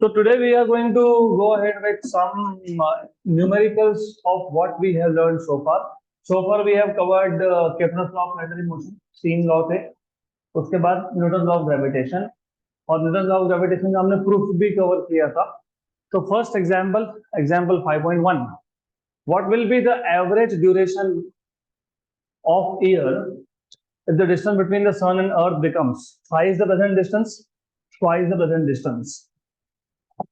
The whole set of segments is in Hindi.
So today we are going to go ahead with some numericals of what we have learned so far. So far we have covered Kepler's law of planetary motion, तीन लॉ थे. उसके बाद न्यूटन लॉ ऑफ ग्रेविटेशन और न्यूटन लॉ ऑफ ग्रेविटेशन का हमने प्रूफ भी कवर किया था. So first example 5.1. What will be the average duration of year if the distance between the sun and earth becomes twice the present distance, twice the present distance.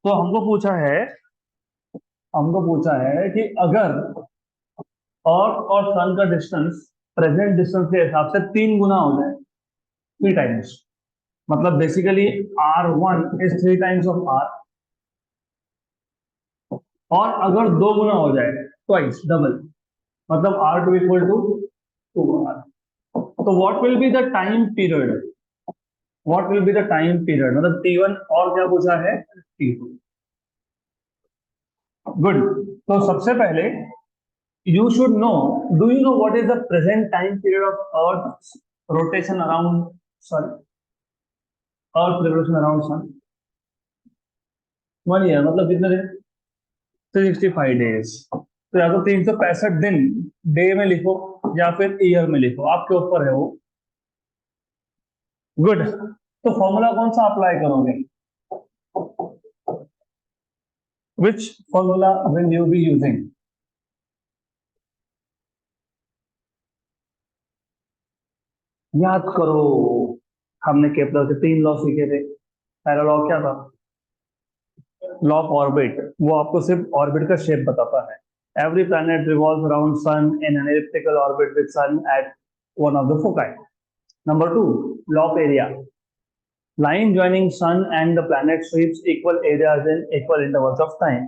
तो हमको पूछा है कि अगर अर्थ और सन का डिस्टेंस प्रेजेंट डिस्टेंस के हिसाब से 3 गुना हो जाए, 3 टाइम्स, मतलब basically R1 is 3 times of R, और अगर 2 गुना हो जाए, ट्वाइस, डबल, मतलब R2 इक्वल टू 2R. तो what will be the time period, मतलब T1 और क्या पूछा है, T2. गुड. तो सबसे पहले you should know, do you know what is the present time period of Earth's rotation around sun? Earth revolution around sun? 1 year, मतलब कितने दिन? 365 days. तो या तो 365 दिन डे में लिखो या फिर ईयर में लिखो, आपके ऊपर है वो. गुड. तो फॉर्मूला कौन सा अप्लाई करोगे? Which formula will you be using? याद करो, हमने केपलर के 3 लॉ सीखे थे. पहला लॉ क्या था? Law of orbit. वो आपको सिर्फ ऑर्बिट का शेप बताता है. Every planet revolves around sun in an elliptical orbit with sun at one of the foci. Number 2, law of area. Line joining sun and the planet sweeps equal areas in equal intervals of time.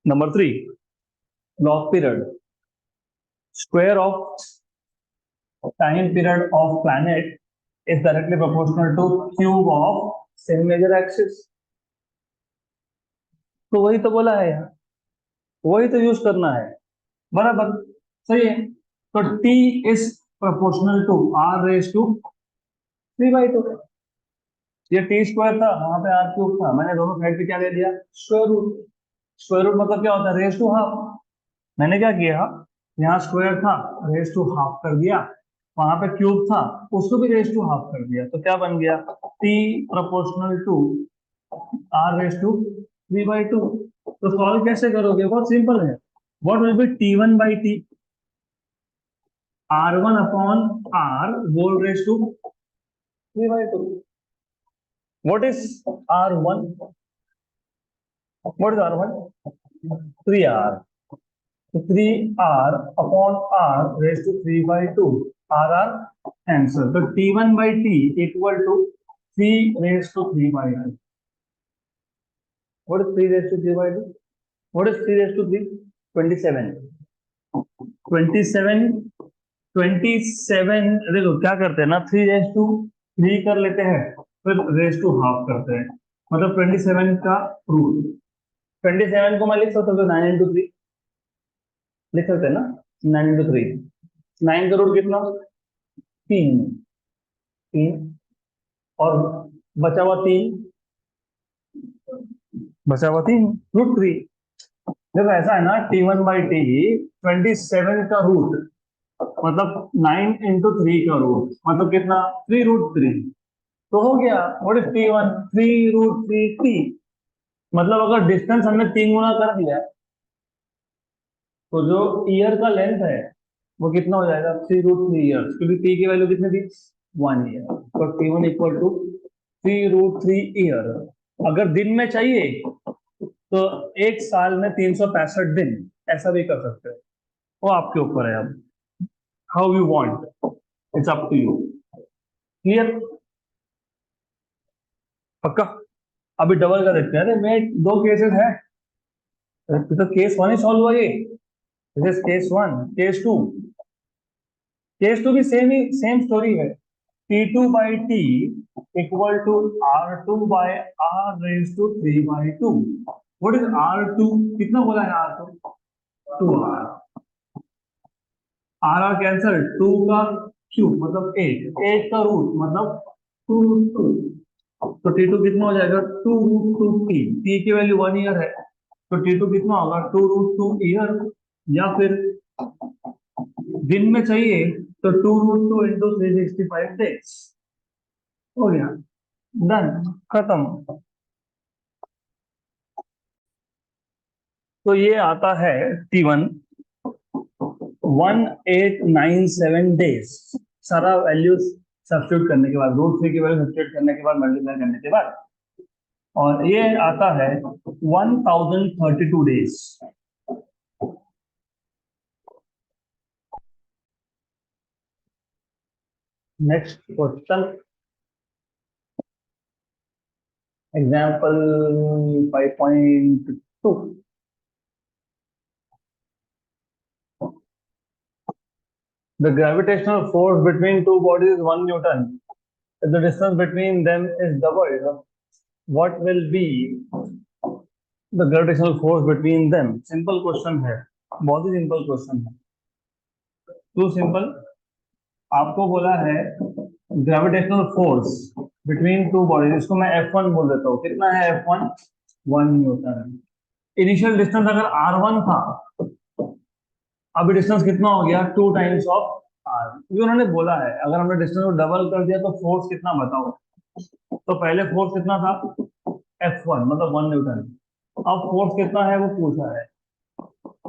Number 3, law of period. Square of time period of planet is directly proportional to cube of same major axis. तो वही तो बोला है यार, वही तो यूज करना है. बराबर, सही है. तो T is proportional to R raised to 3/2. ये टी स्क्वायर था, वहां पे आर क्यूब था, मैंने दोनों साइड पे क्या दे दिया? Square root. स्क्वायर रूट मतलब क्या होता है? Raise to half. मैंने क्या किया, यहाँ स्क्वायर था, रेज टू हाफ कर दिया. वहां पे क्यूब था, उसको भी रेज टू हाफ कर दिया. तो क्या बन गया? T proportional to R raise to 3/2. तो सॉल्व कैसे करोगे? बहुत सिंपल है. What will be T1 by T? R1 upon R whole raise to 3/2. What is R1? What is R1? 3R. So 3R upon R raised to 3/2. RR answer. So T1 by T equal to 3 raised to 3/2. What is 3 raised to 3/2? What is 3 raised to 3? 27. 27. देखो क्या करते हैं ना, 3 raised to 3 कर लेते हैं, फिर रेज टू हाफ करते हैं, मतलब 27 का रूट. 27 को मैं लिख सकता हूँ 9 into 3 लिख सकते हैं ना. 9 into 3, 9 का रूट कितना? 3 और बचा हुआ 3 रूट 3. जब ऐसा है ना, T1 बाई टी 27 का रूट मतलब 9 into 3 का रूट मतलब कितना? 3√3. तो हो गया. What is T1? 3√3T. मतलब अगर डिस्टेंस हमने 3 गुना कर दिया तो जो ईयर का लेंथ है वो कितना हो जाएगा? 3√3 ईयर्स, क्योंकि T की वैल्यू कितनी थी? 1 ईयर. तो T1 इक्वल टू 3√3 ईयर. अगर दिन में चाहिए तो एक साल में 365 दिन, ऐसा भी कर सकते हो. वो आपके ऊपर है, अब how you want, it's up to you. Clear? पक्का? अभी डबल का देखते हैं. मैं 2 केसेस है, तो केस 1 ही सॉल्व हुआ. ये दिस इज केस 1. केस 2 भी सेम स्टोरी है. T2 by T equal to R2 by R raise to 3/2. What is R2? कितना बोला है R2? 2R. RR कैंसल, 2 का क्यूब मतलब 8 का रूट मतलब 2√2. तो T2 कितना हो जाएगा 2√2T, T की वैल्यू 1 ईयर है, तो T2 कितना होगा 2√2 ईयर, या फिर दिन में चाहिए तो 2√2 इंटू 365 डेज। हो गया, डन, खत्म। तो ये आता है T1 1897 डेज, सारा वैल्यूज सब्स्टिट्यूट करने के बाद, √3 की वैल्यू सब्स्टिट्यूट करने के बाद, मल्टीप्लाई करने के बाद, और ये आता है 1032 days. Next question, example 5.2। The gravitational force between two bodies is 1 Newton. If the distance between them is doubled, what will be the gravitational force between them? Simple question है, बहुत ही सिंपल क्वेश्चन है, टू सिंपल। आपको बोला है gravitational force between two bodies, इसको मैं F1 बोल देता हूँ। कितना है F1? 1 न्यूटन। इनिशियल डिस्टेंस अगर R1 था, अभी डिस्टेंस कितना हो गया? 2 टाइम्स ऑफ R। ये उन्होंने बोला है अगर हमने डिस्टेंस को डबल कर दिया तो फोर्स कितना बताओ। तो पहले फोर्स कितना था? F1 मतलब 1 न्यूटन। अब फोर्स कितना है वो पूछा है।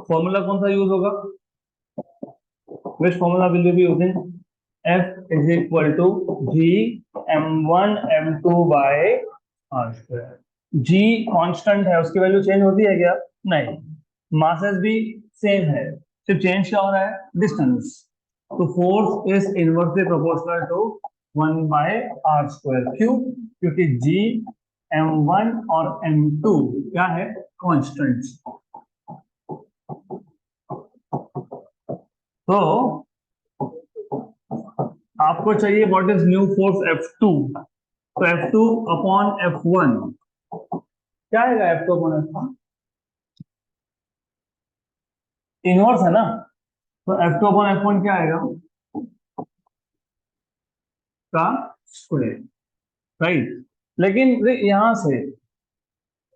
फॉर्मूला कौन सा यूज होगा? Which formula will you be using? F is equal to G m1 m2 by r square. G constant है, उसकी वैल्यू चेंज होती है क्या? नहीं। मासेस भी सेम है, सिर्फ चेंज क्या हो रहा है? डिस्टेंस। तो force is inversely proportional to 1 by r square. क्यों? क्योंकि G m1 और m2 क्या है? कांस्टेंट्स। तो आपको चाहिए what is new force F2। तो F2 अपॉन F1 क्या आएगा? F2 अपॉन F1 इनवर्स है ना, तो F2 अपॉन F1 क्या आएगा? का स्क्वायर, राइट। लेकिन यहां से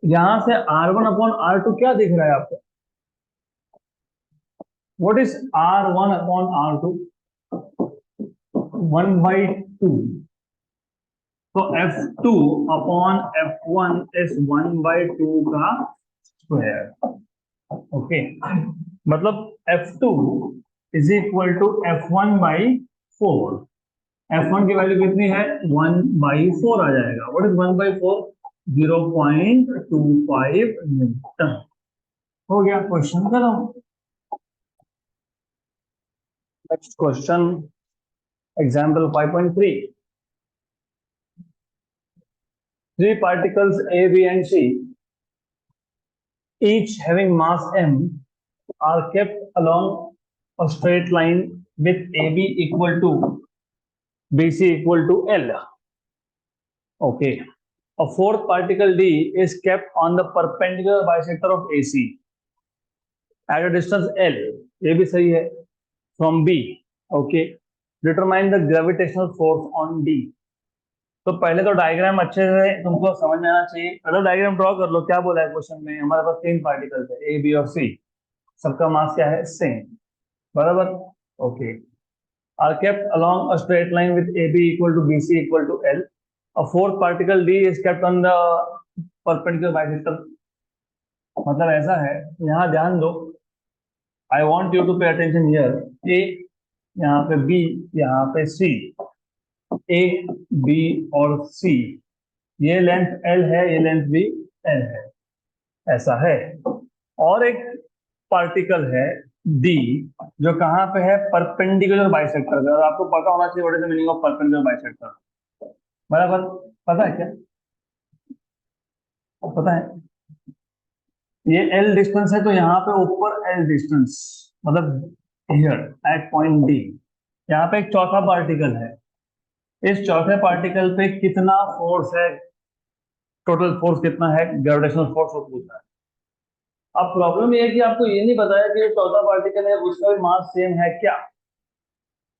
R1 अपॉन R2 क्या दिख रहा है आपको? What is R1 upon R2? 1/2। तो F2 अपॉन F1 इज 1/2 का स्क्वायर। ओके, मतलब F2 is equal to F1/4। F1 की वैल्यू कितनी है? 1/4 आ जाएगा। What is 1/4? 0.25 न्यूटन। हो गया, क्वेश्चन करो। Next question, example 5.3। Three particles A, B, and C, each having mass m, are kept along a straight line with AB equal to BC equal to L. Okay. A fourth particle D is kept on the perpendicular bisector of AC at a distance L. ये भी सही है। From B. Okay. Determine the gravitational force on D. तो पहले तो डायग्राम अच्छे से तुमको समझ में आना चाहिए। मतलब डायग्राम ड्रॉ कर लो। क्या बोला है क्वेश्चन में? हमारे पास 3 पार्टिकल्स है, ए, बी और सी। सबका मास क्या है? सेम, बराबर। Okay. Are kept along a straight line with A B equal to B C equal to L. A fourth particle D is kept on the perpendicular bisector. मतलब ऐसा है, यहाँ ध्यान दो। I want you to pay attention here. A यहाँ पे, बी यहाँ पे, सी। ए, बी और सी, ये लेंथ एल है, ये लेंथ भी एल है, ऐसा है। और एक पार्टिकल है डी, जो कहाँ पे है? परपेंडिकुलर बाइसेक्टर पे। और आपको पता होना चाहिए what is the meaning of perpendicular bisector, बराबर। पता है क्या? पता है? ये एल डिस्टेंस है, तो यहाँ पे ऊपर एल डिस्टेंस, मतलब हियर एट पॉइंट डी। यहाँ पे एक चौथा पार्टिकल है। इस चौथे पार्टिकल पे कितना फोर्स है? टोटल फोर्स कितना है? ग्रेविटेशनल फोर्स वो पूछा है। अब प्रॉब्लम ये है कि आपको ये नहीं बताया कि ये चौथा पार्टिकल है उसका भी मास सेम है क्या?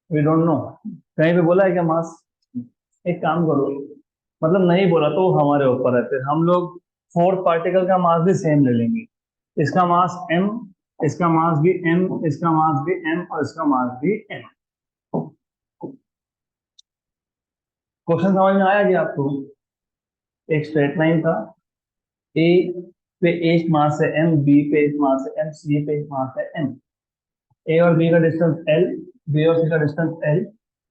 We don't know. कहीं पे बोला है क्या मास? एक काम करो, मतलब नहीं बोला तो हमारे ऊपर है, फिर हम लोग फोर्थ पार्टिकल का मास भी सेम ले लेंगे। इसका मास m, इसका मास भी m, इसका मास भी m और इसका मास भी m। क्वेश्चन समझ में आया कि आपको? एक स्ट्रेट लाइन था, ए पे एक मास है m, बी पे एक मास है m, सी पे एक मास है m। ए और बी का डिस्टेंस l, बी और सी का डिस्टेंस l,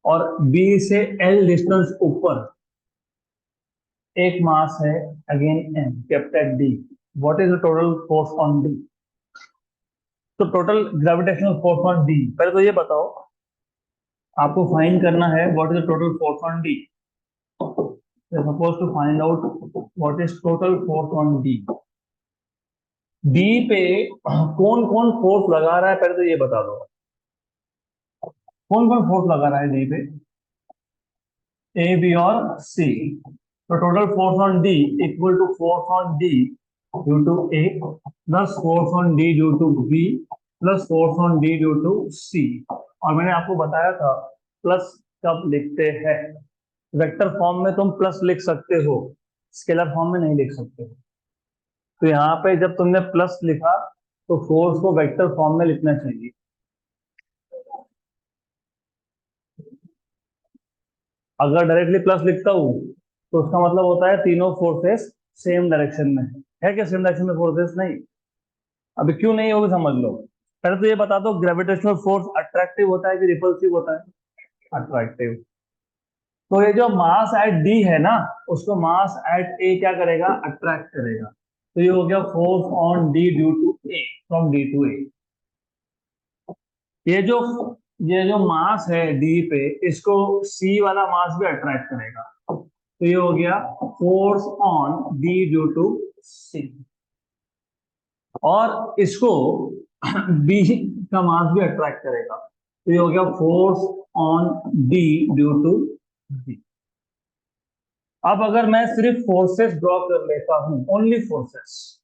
और बी से l डिस्टेंस ऊपर एक मास है again m, capital D। What is the total force on D? तो total gravitational force on D, पहले तो ये बताओ, आपको फाइंड करना है what is the total force on D। Suppose to find out what is total force on D। D पे कौन कौन फोर्स लगा रहा है, पहले तो ये बता दो, कौन कौन फोर्स लगा रहा है D पे? ए, बी और सी। तो total force on D equal to force on D due to A plus force on D due to B plus force on D due to C. और मैंने आपको बताया था प्लस कब लिखते हैं, वेक्टर फॉर्म में तुम प्लस लिख सकते हो, स्केलर फॉर्म में नहीं लिख सकते हो। तो यहाँ पे जब तुमने प्लस लिखा तो फोर्स को वेक्टर फॉर्म में लिखना चाहिए। अगर डायरेक्टली प्लस लिखता हूँ तो उसका मतलब होता है तीनों फोर्सेस सेम डायरेक्शन में है क्या? सेम डायरेक्शन में फोर्सेस नहीं। अभी क्यों नहीं होगी समझ लो। पहले तो ये बता दो, ग्रेविटेशनल फोर्स अट्रैक्टिव होता है कि रिपल्सिव होता है? अट्रैक्टिव। तो ये जो मास एट डी है ना, उसको मास एट ए क्या करेगा? अट्रैक्ट करेगा। तो ये हो गया force on D due to A, from D to A. ये जो ये जो मास है डी पे, इसको सी वाला मास भी अट्रैक्ट करेगा। तो ये हो गया force on D due to C. और इसको बी का मास भी अट्रैक्ट करेगा। तो ये हो गया force on D due to B. अब अगर मैं सिर्फ फोर्सेस ड्रॉ कर लेता हूं, ओनली फोर्सेस,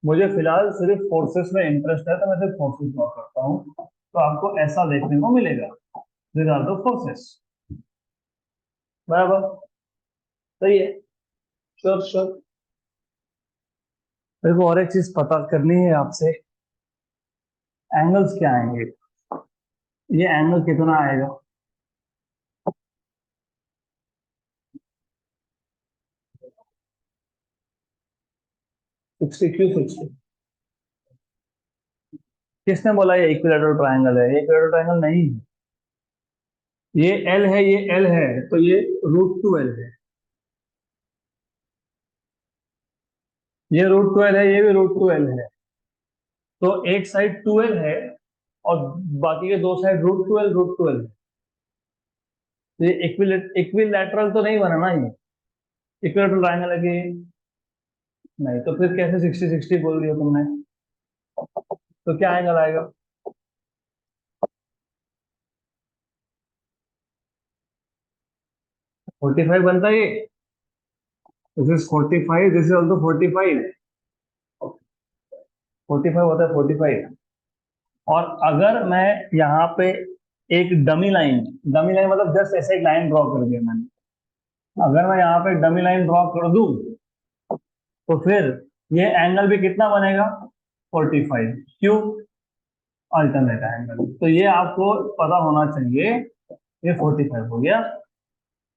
मुझे फिलहाल सिर्फ फोर्सेस में इंटरेस्ट है तो मैं सिर्फ फोर्सेस ड्रॉ करता हूं, तो आपको ऐसा देखने को मिलेगा, दीज आर द फोर्सेस। बराबर? सही है? Sure sure. मेरे को और एक चीज पता करनी है आपसे, एंगल्स क्या आएंगे, ये एंगल कितना आएगा? 60 क्यों 60? किसने बोला ये इक्विलेटरल ट्रायंगल है? ये इक्विलेटरल ट्रायंगल नहीं है। ये एल है, ये एल है, तो ये √2L है। ये √2L है, ये भी √2L है। तो एक साइड 2L है और बाकी के दो साइड √2L है। तो ये इक्विलेटरल तो नहीं बना ना ये, इक्विलेटरल ट्रायंगल है कि नहीं? तो फिर कैसे 60-60 बोल दिया तुमने? तो क्या एंगल आएगा? 45 बनता है ये। This is 45, this is also 45। 45 होता है 45। और अगर मैं यहाँ पे एक डमी लाइन मतलब जस्ट ऐसे एक लाइन ड्रॉ कर दिया मैंने, अगर मैं यहाँ पे डमी लाइन ड्रॉ कर दूं तो फिर ये एंगल भी कितना बनेगा? 45। क्यों? Alternate angle. तो ये आपको पता होना चाहिए। ये 45 हो गया।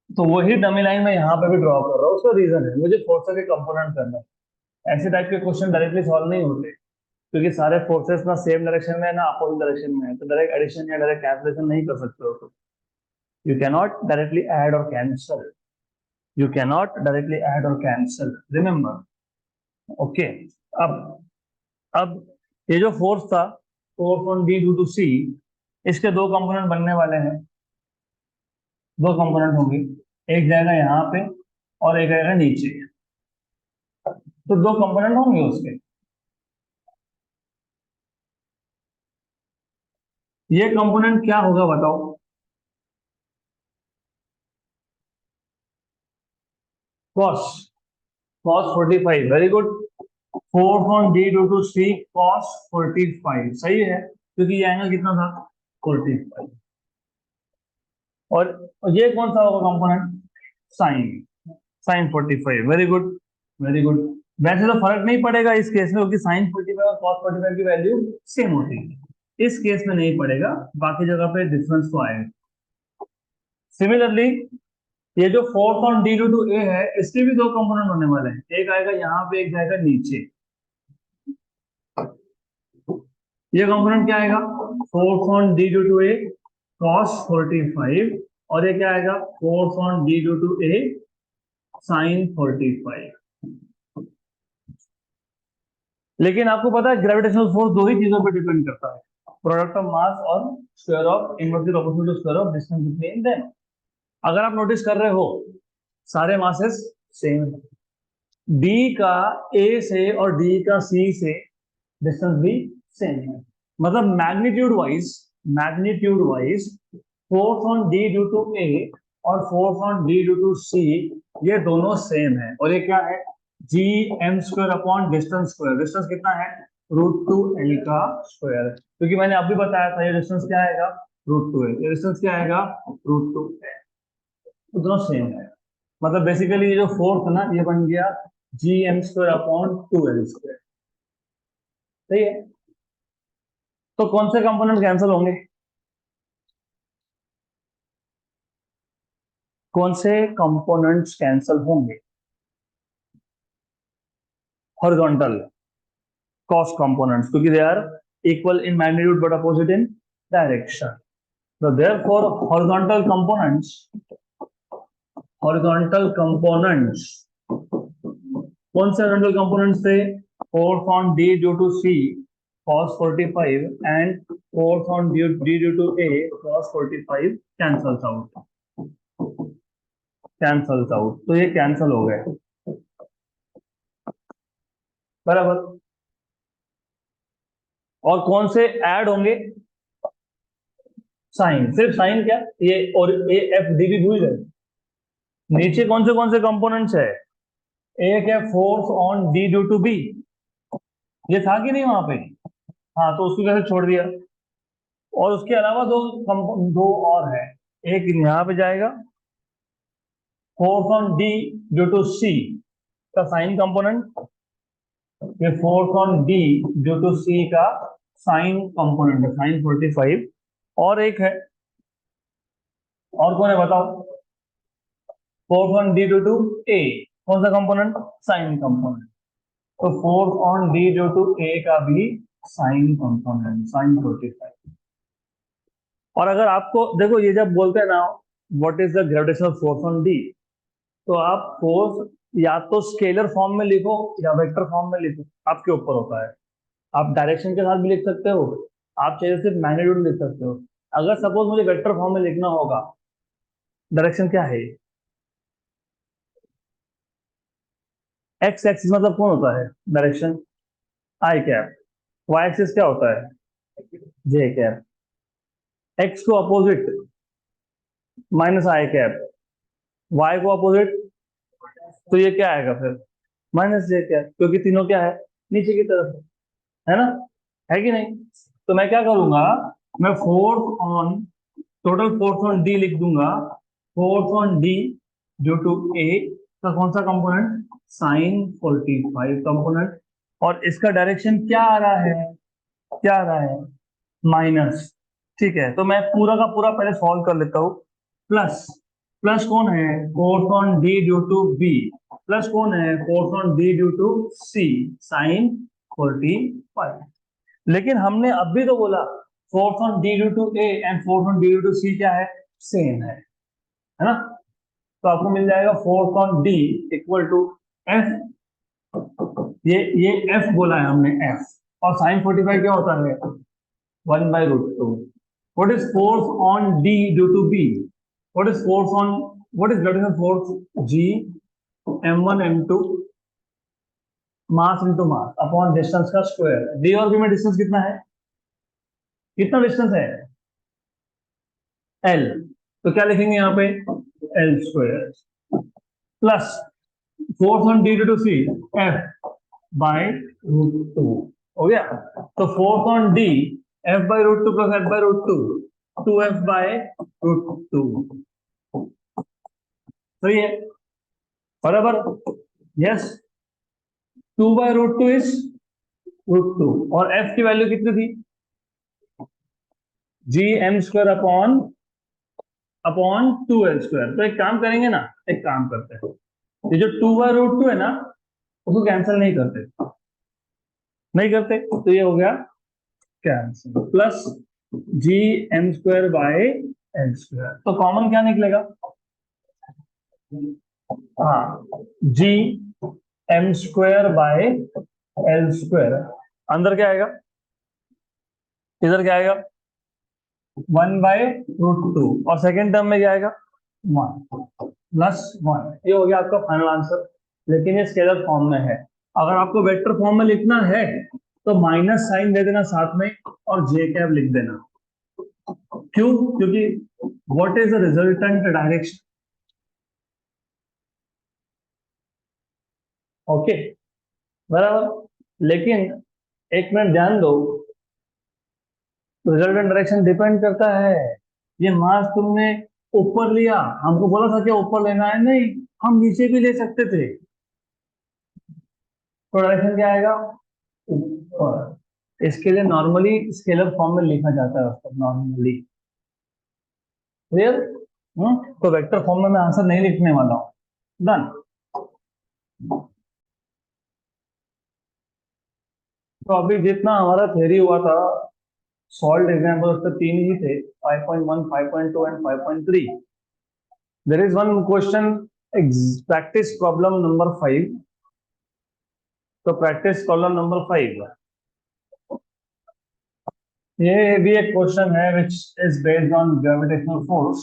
तो वही डमी लाइन मैं यहाँ पे भी ड्रॉ कर रहा हूँ, उसका रीजन है मुझे फोर्स के कंपोनेंट करना है। ऐसे टाइप के क्वेश्चन डायरेक्टली सॉल्व नहीं होते, क्योंकि सारे फोर्सेस ना सेम डायरेक्शन में है ना अपोजिट डायरेक्शन में है, तो डायरेक्ट एडिशन या डायरेक्ट कैंसलेशन नहीं कर सकते हो। You cannot directly add or cancel, you cannot directly add or cancel, remember. Okay. अब अब ये जो फोर्स था, force on D due to C, इसके दो कंपोनेंट बनने वाले हैं। दो कंपोनेंट होंगे, एक जाएगा यहाँ पे और एक आएगा नीचे। तो दो कंपोनेंट होंगे उसके। ये कंपोनेंट क्या होगा बताओ? Cos, cos 45, very good. Force on D due to C cos 45, सही है, क्योंकि ये एंगल कितना था? 45। और ये कौन सा होगा component? Sine. Sine 45, very good, very good. वैसे तो फर्क नहीं पड़ेगा इस केस में, क्योंकि साइन 45 और कॉस 45 की वैल्यू सेम होती है। इस केस में नहीं पड़ेगा, बाकी जगह पे डिफरेंस तो आएगा। सिमिलरली ये जो force on D due to A है, इसके भी दो कंपोनेंट होने वाले हैं, एक आएगा यहाँ पे, एक जाएगा नीचे। ये कंपोनेंट क्या आएगा, force on D due to A cos 45, और ये क्या आएगा, force on D due to A sine 45। लेकिन आपको पता है ग्रेविटेशनल फोर्स दो ही चीजों पर डिपेंड करता है, प्रोडक्ट ऑफ मास और square of inversely proportional to square of distance between them. अगर आप नोटिस कर रहे हो सारे मासेस सेम है, डी का ए से और डी का सी से डिस्टेंस भी सेम है, मतलब magnitude wise force on D due to A और force on D due to C ये दोनों सेम है। और ये क्या है, G M square upon distance square. Distance कितना है, √2l का स्क्वायर, क्योंकि मैंने अभी बताया था ये डिस्टेंस क्या आएगा, √2l। ये डिस्टेंस क्या आएगा, √2l। तो दोनों सेम है, मतलब बेसिकली ये जो फोर्थ है ना, ये बन गया G M square upon 2l square. सही है। तो कौन से कंपोनेंट कैंसिल होंगे, कौन से कंपोनेंट्स कैंसिल होंगे, हॉरिजॉन्टल कॉस्ट कंपोनेंट्स, क्योंकि they are equal in magnitude but opposite in direction. So therefore horizontal components कौन से horizontal components थे, force on D due to C cos 45 and force on D due to A cos 45 cancels out, तो ये कैंसल हो गए, बराबर। और कौन से ऐड होंगे, साइन, सिर्फ साइन क्या, ये और ए एफ डी भी भूल गए। नीचे कौन से कंपोनेंट्स है, एक है force on D due to B, ये था कि नहीं वहां पे, हाँ, तो उसको कैसे छोड़ दिया। और उसके अलावा दो और है, एक यहाँ पे जाएगा force on D due to C का साइन कंपोनेंट, ये force on D due to C का साइन कंपोनेंट है, साइन 45। और एक है, और कौन है बताओ, force on D due to A, कौन सा कंपोनेंट, साइन कंपोनेंट। तो force on D due to A का भी साइन कंपोनेंट, साइन 45। और अगर आपको देखो, ये जब बोलते हैं ना what is the gravitational force on D, तो आप फोर्स या तो स्केलर फॉर्म में लिखो या वेक्टर फॉर्म में लिखो, आपके ऊपर होता है। आप डायरेक्शन के साथ भी लिख सकते हो, आप चाहिए सिर्फ मैग्नीट्यूड लिख सकते हो। अगर सपोज मुझे वेक्टर फॉर्म में लिखना होगा, डायरेक्शन क्या है, एक्स एक्सिस मतलब कौन होता है डायरेक्शन, आई कैप। वाई एक्सिस क्या होता है, जे कैप। एक्स को अपोजिट माइनस आई कैप, वाई को अपोजिट, तो ये क्या आएगा फिर, माइनस जे कैप, क्योंकि तीनों क्या है, नीचे की तरफ है ना, है कि नहीं। तो मैं क्या करूंगा, मैं force on, total force on D लिख दूंगा, force on D due to A का कौन सा कंपोनेंट, साइन 45 कंपोनेंट। और इसका डायरेक्शन क्या आ रहा है, क्या आ रहा है, माइनस। ठीक है, तो मैं पूरा का पूरा पहले सॉल्व कर लेता हूँ। प्लस, प्लस कौन है, force on D due to B, plus कौन है, force on D due to C sine 45। लेकिन हमने अभी तो बोला force on D due to A and force on D due to C क्या है, सेम है ना। तो आपको मिल जाएगा force on D equal to F, ये एफ बोला है हमने, एफ। और साइन 45 क्या होता है, 1/√2। What is force on D due to B, what is force on, what is gravitational force, G m1 m2 mass into mass upon distance का स्क्वायर। डी और बी में डिस्टेंस कितना है, कितना डिस्टेंस है, एल। तो क्या लिखेंगे यहाँ पे, L square plus force on D to C F by √2 हो गया। तो force on D F by √2 plus F by √2, 2f by √2। सही है। बराबर, यस, 2/√2 इज √2 और f की वैल्यू कितनी थी, gm² अपॉन 2l²। तो एक काम करेंगे ना, एक काम करते हैं, ये जो 2/√2 है ना उसको कैंसिल नहीं करते, नहीं करते, तो ये हो गया कैंसिल, प्लस gm²/l²। तो कॉमन क्या निकलेगा, हाँ, gm²/l²। अंदर क्या आएगा, इधर क्या आएगा, 1/√2 और सेकेंड टर्म में क्या आएगा, 1 + 1। ये हो गया आपका फाइनल आंसर, लेकिन ये स्केलर फॉर्म में है। अगर आपको वेक्टर फॉर्म में लिखना है तो माइनस साइन दे देना साथ में और जे कैप लिख देना। क्यों, क्योंकि what is the resultant direction, okay, बराबर। लेकिन एक मिनट ध्यान दो, रिजल्टेंट डायरेक्शन डिपेंड करता है, ये मास तुमने ऊपर लिया, हमको बोला था कि ऊपर लेना है, नहीं, हम नीचे भी ले सकते थे, तो डायरेक्शन क्या आएगा, ऊपर। इसके लिए नॉर्मली स्केलर फॉर्म में लिखा जाता है उसको, नॉर्मली, क्लियर। तो वेक्टर फॉर्म में मैं आंसर नहीं लिखने वाला हूं, डन। तो अभी जितना हमारा थ्योरी हुआ था, सॉल्व एग्जाम्पल उसके 3 ही थे, 5.1, 5.2 and 5.3। There is one question, practice problem number 5। तो प्रैक्टिस प्रॉब्लम नंबर 5, ये भी एक क्वेश्चन है which is based on gravitational force.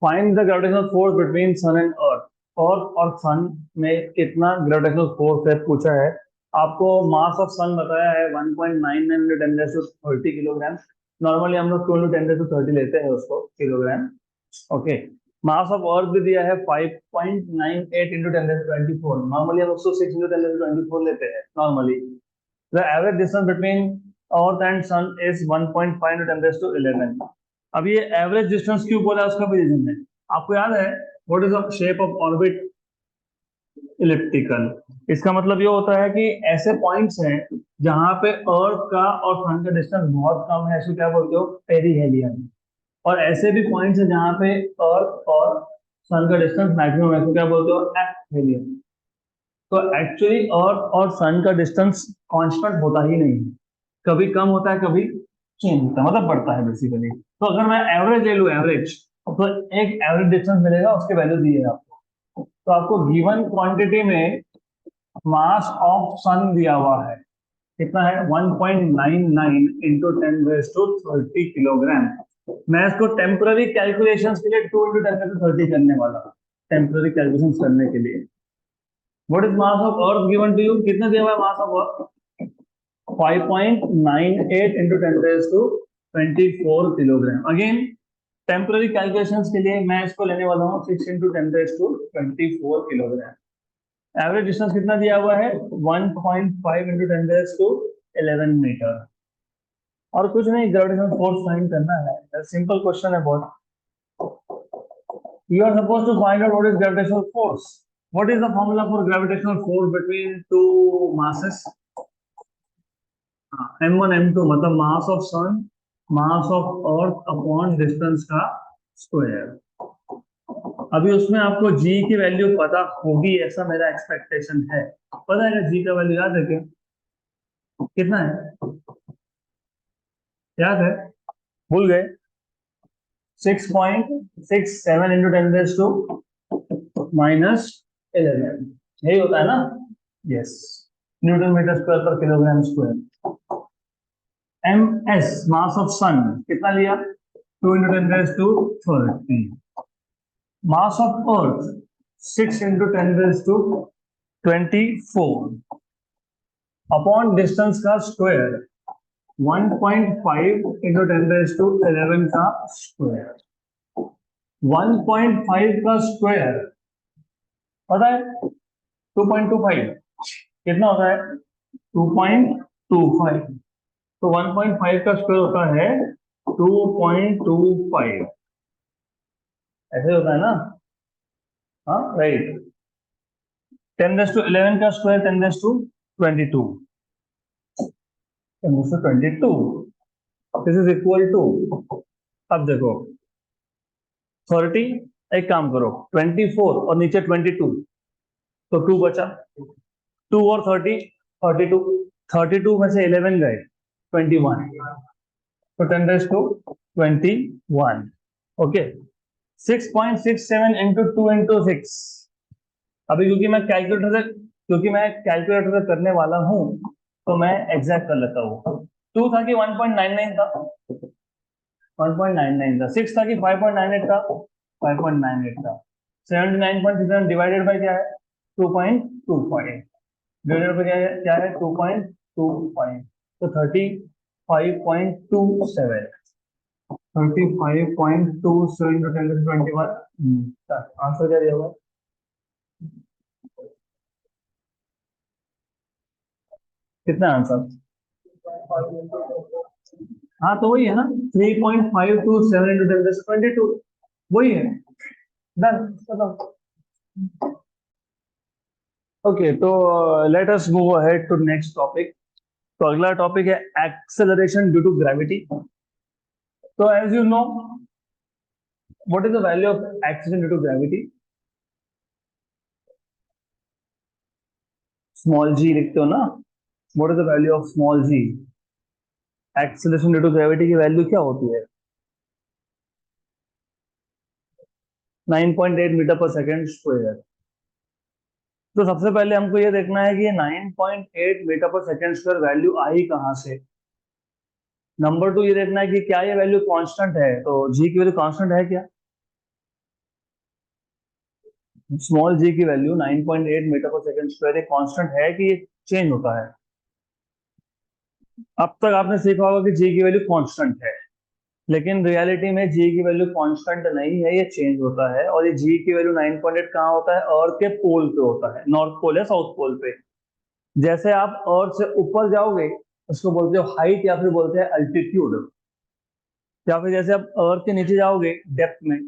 Find the gravitational force between sun and earth. Earth और सन में कितना ग्रेविटेशनल फोर्स है पूछा है। आपको मास ऑफ सन बताया है 1.99 × 10⁻30 किलोग्राम। नॉर्मली हम लोग 2 × 10⁻30 लेते हैं उसको किलोग्राम, ओके। मास ऑफ अर्थ भी दिया है 5.98 × 10⁻24। नॉर्मली हम उसको 6 × 10⁻24 लेते हैं normally. The average distance between earth and sun is 1.5 × 10⁻11। अब ये एवरेज डिस्टेंस क्यों बोला, उसका भी रीजन है। आपको याद है what is the shape of orbit, elliptical. इसका मतलब ये होता है कि ऐसे पॉइंट्स हैं जहां पे अर्थ का और सन का डिस्टेंस बहुत कम है, इसको क्या बोलते हो, पेरीहेलियन। और ऐसे भी पॉइंट्स हैं जहां पे अर्थ और सन का डिस्टेंस मैक्सिमम है, इसको क्या बोलते हो, एप्हेलियन। तो एक्चुअली अर्थ और सन का डिस्टेंस कांस्टेंट होता ही नहीं है, कभी कम होता है, कभी चेंज होता है, मतलब बढ़ता है बेसिकली। तो अगर मैं एवरेज ले लूं, एवरेज, तो एक एवरेज डिस्टेंस मिलेगा, उसके वैल्यू दी है आपको। तो आपको गिवन क्वांटिटी में मास ऑफ सन दिया हुआ है, कितना है, 1.99 × 10⁻30 किलोग्राम। मैं इसको टेम्पररी कैलकुलेशंस के लिए 2 × 10⁻30 करने वाला हूं, टेम्पररी कैलकुलेशंस करने के लिए। What is mass of earth given to you, कितना दिया हुआ है mass of earth, 5.98 × 10⁻24 kilogram. Again temporary calculations के लिए मैं इसको लेने वाला हूँ 6 × 10⁻24 किलोग्राम। एवरेज डिस्टेंस कितना दिया हुआ है, 1.5 × 10⁻11 मीटर। और कुछ नहीं, ग्रेविटेशनल फोर्स फाइंड करना है, सिंपल क्वेश्चन है बहुत। You are supposed to find out what is gravitational force. What is the formula for gravitational force between two masses? m1 m2 मतलब mass of sun, mass of earth upon distance का स्क्वायर। अभी उसमें आपको g की वैल्यू पता होगी, ऐसा मेरा एक्सपेक्टेशन है। पता है g का वैल्यू याद है क्या, कितना है, याद है, भूल गए, 6.67 × 10⁻−11, यही होता है ना, यस, न्यूटन मीटर स्क्वायर पर kilogram square. M S mass of sun कितना लिया, 2 × 10⁻30। Mass of earth 6 × 10⁻24 upon distance का स्क्वायर 1.5 × 10⁻11 का स्क्वायर। 1.5 का स्क्वायर पता है 2.25 कितना होता है, 2.25। तो 1.5 का स्क्वायर होता है 2.25, ऐसे होता है ना। हाँ राइट, 10⁻11 का square 10⁻22, 10⁻22, this is equal to, अब देखो 30, एक काम करो 24 और नीचे 22, तो 2 बचा, 2 और 30, 32, 32 में से 11 गए 21, तो 10⁻21, ओके। 6.67 इंटू 2 इंटू 6, अभी क्योंकि मैं कैलकुलेटर से करने वाला हूं, तो मैं एग्जैक्ट कर लेता हूँ। 2 था कि 1.99 था, 1.99 था, 6 था कि 5.98 था, 5.98 था, 79.67 डिवाइडेड बाय क्या है 2.25, डिवाइडेड बाय क्या है 2.25, तो 35.27, 35.27 to 10⁻21, आंसर क्या दिया होगा? कितना आंसर? हाँ तो वही है ना, 3.527 into 10⁻22, वही है। डन, बताओ। ओके, तो let us move ahead to next topic. तो अगला टॉपिक है एक्सेलरेशन ड्यू टू ग्रेविटी। तो as you know, what is the value of acceleration due to gravity? Small G लिखते हो ना, what is the value of small G? Acceleration due to gravity की वैल्यू क्या होती है? 9.8 मीटर पर सेकेंड स्क्वायर। तो सबसे पहले हमको ये देखना है कि ये 9.8 मीटर पर सेकेंड स्क्वायर वैल्यू आई कहाँ से। नंबर 2 ये देखना है कि क्या ये वैल्यू कांस्टेंट है, तो जी की वैल्यू कांस्टेंट है क्या? स्मॉल जी की वैल्यू 9.8 मीटर पर सेकंड स्क्वायर एक कांस्टेंट है कि ये चेंज होता है? अब तक आपने सीखा होगा कि जी की वैल्यू कांस्टेंट है, लेकिन रियलिटी में जी की वैल्यू कांस्टेंट नहीं है, ये चेंज होता है। और ये जी की वैल्यू 9.8 कहाँ होता है? अर्थ के पोल पे होता है, नॉर्थ पोल या साउथ पोल पे। जैसे आप अर्थ से ऊपर जाओगे उसको बोलते हो हाइट, या फिर बोलते हैं अल्टीट्यूड। या फिर जैसे आप अर्थ के नीचे जाओगे डेप्थ में,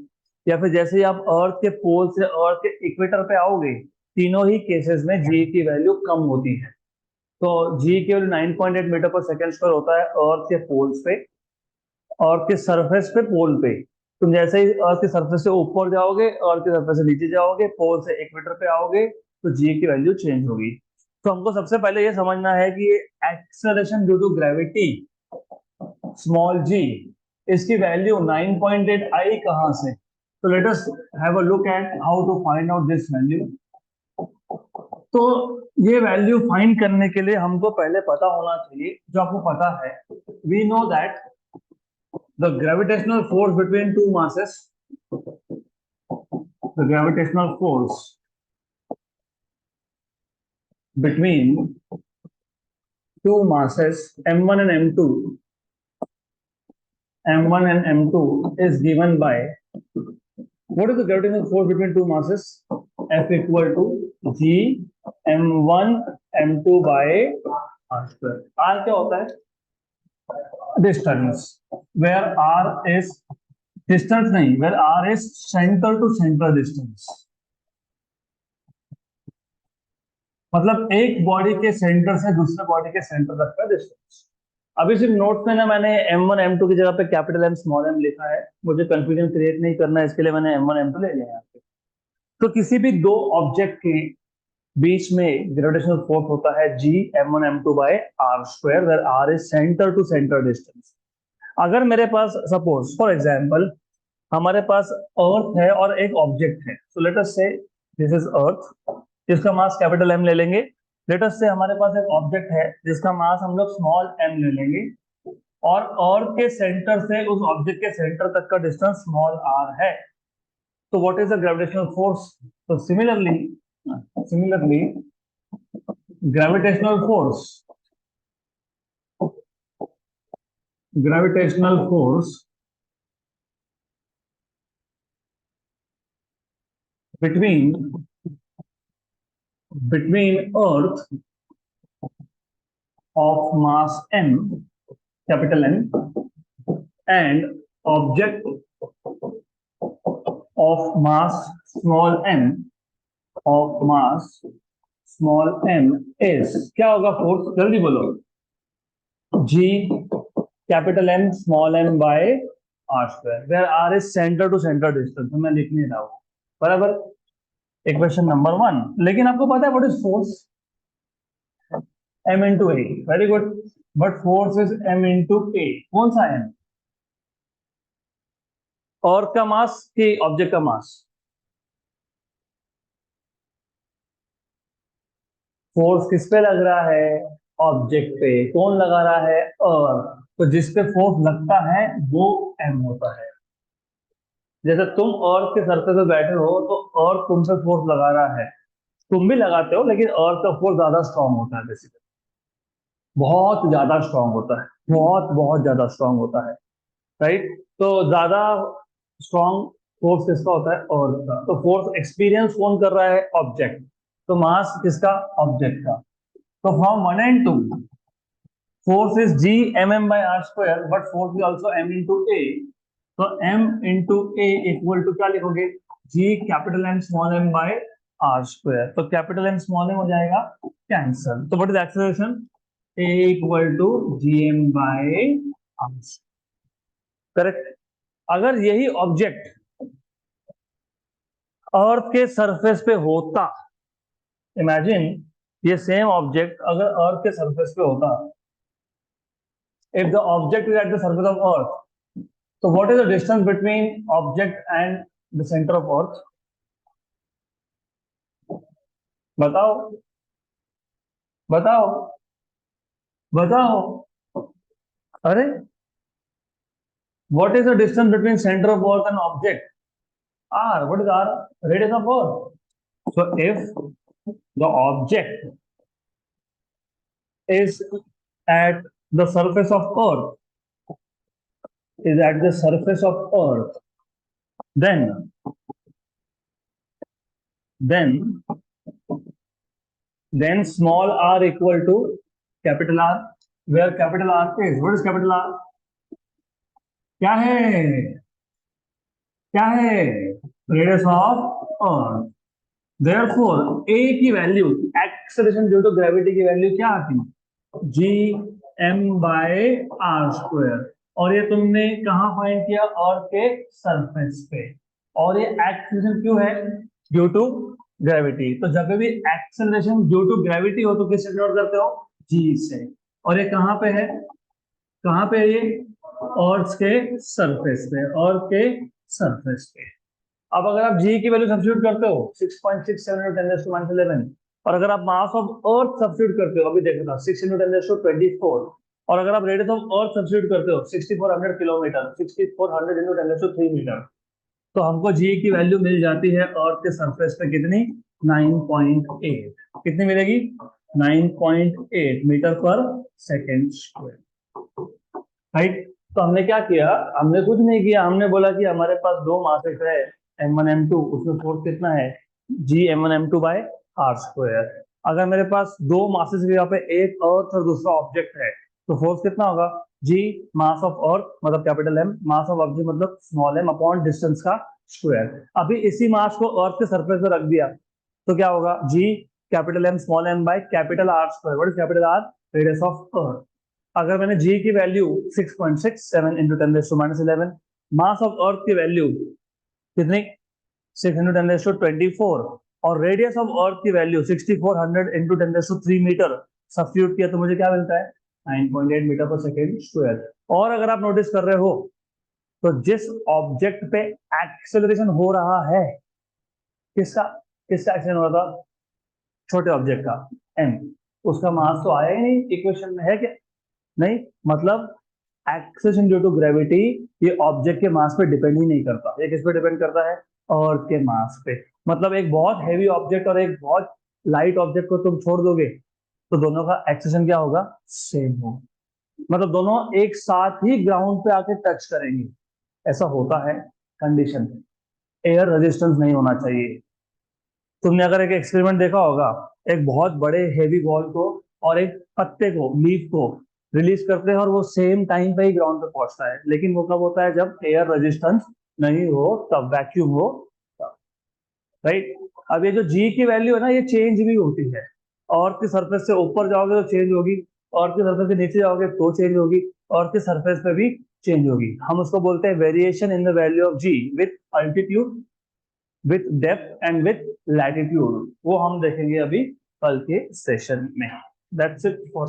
या फिर जैसे ही आप अर्थ के पोल से अर्थ के इक्वेटर पे आओगे, तीनों ही केसेस में जी की वैल्यू कम होती है। तो जी की वैल्यू 9.8 मीटर पर सेकेंड स्क्वायर होता है अर्थ के पोल्स पे, अर्थ के सरफेस पे, पोल पे। तुम जैसे ही अर्थ के सरफेस से ऊपर जाओगे, अर्थ के सरफेस से नीचे जाओगे, पोल से इक्वेटर पे आओगे, तो जी की वैल्यू चेंज होगी। तो हमको सबसे पहले ये समझना है कि acceleration due to gravity small G, इसकी वैल्यू 9.8 आई कहां से। तो let us have a look at how to find out this value. तो ये वैल्यू फाइंड करने के लिए हमको पहले पता होना चाहिए, जो आपको पता है, we know that the gravitational force between two masses, the gravitational force between two masses m1 and m2, m1 and m2 is given by, what is the gravitational force between two masses? F equal to g m1 m2 by r square। r क्या होता है? Distance, where r is distance नहीं, where r is centre to centre distance, मतलब एक बॉडी के सेंटर से दूसरे बॉडी के सेंटर तक का डिस्टेंस। अभी सिर्फ नोट में ना मैंने m1 m2 की जगह पे कैपिटल M स्मॉल m लिखा है, मुझे कंफ्यूजन क्रिएट नहीं करना है, इसके लिए मैंने m1 m2 ले लिया है यहाँ पे। तो किसी भी दो ऑब्जेक्ट के बीच में ग्रेविटेशनल फोर्स होता है g m1 m2 by r square, where r is centre to centre distance. अगर मेरे पास सपोज फॉर एग्जांपल हमारे पास अर्थ है और एक ऑब्जेक्ट है, सो लेट अस से दिस इज अर्थ, जिसका मास कैपिटल M ले लेंगे। लेट अस से हमारे पास एक ऑब्जेक्ट है जिसका मास हम लोग स्मॉल m ले लेंगे, और अर्थ के सेंटर से उस ऑब्जेक्ट के सेंटर तक का डिस्टेंस स्मॉल r है। तो what is the gravitational force? तो similarly gravitational force, gravitational force between earth of mass m, capital M, and object of mass small m, of mass small m is, क्या होगा फोर्स, जल्दी बोलो, G capital M small m by are square, where r is centre to centre distance, मैं लिख नहीं रहा हूं, बराबर। Equation number 1। लेकिन आपको पता है what is force, m into a, very good, but force is m into a, कौन सा m, और का मास कि ऑब्जेक्ट का मास, फोर्स किस पे लग रहा है, ऑब्जेक्ट पे, कौन लगा रहा है, और तो जिस पे फोर्स लगता है वो m होता है। जैसे तुम अर्थ के सरफेस पे बैठे हो तो अर्थ तुम पे फोर्स लगा रहा है, तुम भी लगाते हो, लेकिन अर्थ का फोर्स ज्यादा स्ट्रांग होता है, बेसिकली बहुत ज्यादा स्ट्रांग होता है, बहुत बहुत ज्यादा स्ट्रांग होता है, राइट। तो ज्यादा स्ट्रांग फोर्स किसका होता है, अर्थ का। तो फोर्स एक्सपीरियंस कौन कर रहा है, ऑब्जेक्ट, तो मास किसका, ऑब्जेक्ट का। तो from 1 and 2 force is G M m by r square, but force is also m into a, तो m into a equal to क्या लिखोगे, G capital M small m by are square, तो कैपिटल एम स्मॉल एम हो जाएगा कैंसल, तो what is acceleration, a equal to G M by r, correct. अगर यही ऑब्जेक्ट अर्थ के सरफेस पे होता, इमेजिन ये सेम ऑब्जेक्ट अगर अर्थ के सरफेस पे होता, if the object is at the surface of earth, so what is the distance between object and the center of earth, बताओ, बताओ, बताओ, अरे what is the distance between center of earth and object, r, what is r, radius of earth, so if the object is at the surface of earth, is at the surface of earth, then then then small r equal to capital R, where capital R is, what is capital R, क्या है, क्या है, radius of earth, therefore a की value, acceleration due to gravity की वैल्यू क्या आती है, G M by are square, और ये तुमने कहाँ फाइंड किया, अर्थ के सरफेस पे, और ये एक्सेलरेशन क्यों है, ड्यू टू ग्रेविटी, तो जब भी एक्सेलरेशन ड्यू टू ग्रेविटी हो तो किससे डिनोट करते हो, जी से, और ये कहाँ पे है, कहाँ पे है ये, अर्थ के सरफेस पे, अर्थ के सरफेस पे। अब अगर आप जी की वैल्यू सब्स्टिट्यूट करते हो 6.67 × 10⁻11, और अगर आप मास ऑफ अर्थ सब्स्टिट्यूट करते हो, अभी देखो ना 6 × 10⁻24, और अगर आप रेडियस ऑफ अर्थ सब्स्टिट्यूट करते हो 6400 किलोमीटर, 6400 × 10⁻3 मीटर, तो हमको जी की वैल्यू मिल जाती है अर्थ के सरफेस पे कितनी, 9.8, कितनी मिलेगी, 9.8 मीटर पर सेकेंड स्क्वायर, राइट। तो हमने क्या किया, हमने कुछ नहीं किया, हमने बोला कि हमारे पास दो मासेस है m1 m2, उसमें फोर्स कितना है, जी m1 m2 bye are square. अगर मेरे पास दो मासेस के यहाँ पे एक अर्थ और दूसरा ऑब्जेक्ट है, तो फोर्स कितना होगा, जी मास ऑफ अर्थ मतलब capital M, mass of object मतलब स्मॉल एम अपॉन डिस्टेंस का स्क्वायर। अभी इसी मास को अर्थ के सरफेस पर रख दिया तो क्या होगा, G capital M small m by capital R square, what is capital R, radius of earth. अगर मैंने जी की वैल्यू 6.67 × 10⁻11, मास ऑफ अर्थ की वैल्यू कितनी, 600 × 10⁻24, और रेडियस ऑफ अर्थ की वैल्यू 6400 × 10⁻3 मीटर सब्स्टिट्यूट किया तो मुझे क्या मिलता है, 9.8 मीटर पर सेकेंड स्क्वायर। और अगर आप नोटिस कर रहे हो तो जिस ऑब्जेक्ट पे एक्सेलरेशन हो रहा है, किसका किसका एक्सेलरेशन हो रहा था, छोटे ऑब्जेक्ट का, एम, उसका मास तो आया ही नहीं इक्वेशन में, है क्या, नहीं, मतलब एक्सेलरेशन ड्यू टू ग्रेविटी ये ऑब्जेक्ट के मास पे डिपेंड ही नहीं करता, ये किस पे डिपेंड करता है, अर्थ के मास पे। मतलब एक बहुत हैवी ऑब्जेक्ट और एक बहुत लाइट ऑब्जेक्ट को तुम छोड़ दोगे तो दोनों का एक्सेलरेशन क्या होगा, सेम होगा, मतलब दोनों एक साथ ही ग्राउंड पे आके टच करेंगे, ऐसा होता है कंडीशन, एयर रेजिस्टेंस नहीं होना चाहिए। तुमने अगर एक एक्सपेरिमेंट देखा होगा, एक बहुत बड़े हेवी बॉल को और एक पत्ते को, लीफ को रिलीज करते हैं और वो सेम टाइम पे ही ग्राउंड पे पहुंचता है, लेकिन वो कब होता है, जब एयर रेजिस्टेंस नहीं हो, तब वैक्यूम हो राइट। अब ये जो जी की वैल्यू है ना, ये चेंज भी होती है। अर्थ की सरफेस से ऊपर जाओगे तो चेंज होगी, अर्थ की सरफेस से नीचे जाओगे तो चेंज होगी, अर्थ की सरफेस पे भी चेंज होगी। हम उसको बोलते हैं variation in the value of G with altitude, with depth and with latitude. वो हम देखेंगे अभी कल के सेशन में। That's it for